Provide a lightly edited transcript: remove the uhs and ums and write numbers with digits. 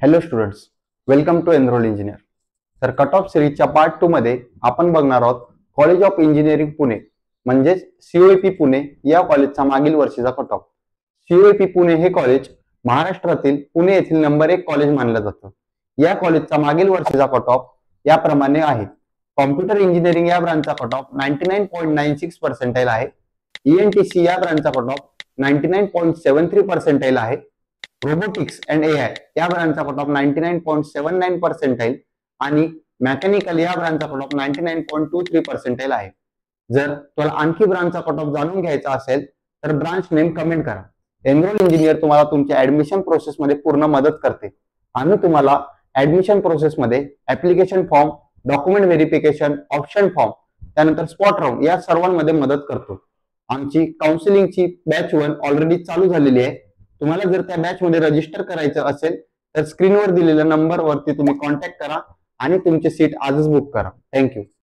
Hello students, welcome to Enroll Engineer. तर cut off सिरीजच्या part 2 मध्ये आपण बघणार आहोत कॉलेज ऑफ इंजिनिअरिंग पुणे म्हणजेच सीओईपी पुणे या कॉलेजचा मागील वर्षीचा कट ऑफ. सीओईपी पुणे हे कॉलेज महाराष्ट्रातील पुणे येथील नंबर 1 कॉलेज मानलं जातं. या कॉलेजचा मागील वर्षीचा कट ऑफ याप्रमाणे आहे. कॉम्प्युटर इंजिनिअरिंग या ब्रांचचा कट ऑफ 99.96 पर्सेंटाइल आहे. ईएनटीसी या ब्रांचचा कट ऑफ 99.73 पर्सेंटाइल आहे. रोबोटिक्स अँड एआय या ब्रांचचा कट ऑफ 99.79 पर्सेंटाइल आणि मेकॅनिकल या ब्रांचचा कट ऑफ 99.23 पर्सेंटाइल आहे. जर तुम्हाला आणखी ब्रांचचा कट ऑफ जाणून घ्यायचा असेल तर ब्रांच नेम कमेंट करा. एनरोल इंजिनियर तुम्हाला तुमच्या ऍडमिशन प्रोसेस मध्ये पूर्ण मदत करते. आम्ही तुम्हाला ऍडमिशन प्रोसेस मध्ये application form, document verification, option form, त्यानंतर स्पॉट राऊंड या सर्वांमध्ये मदत करतो. आमची काउन्सिलिंगची बॅच 1 ऑलरेडी चालू झालेली आहे. तुम्हाला जर त्या बॅच मध्ये रजिस्टर करायचं असेल तर स्क्रीनवर दिलेल्या नंबरवरती तुम्ही कॉन्टॅक्ट करा आणि तुमची सीट आजच बुक करा. थँक्यू.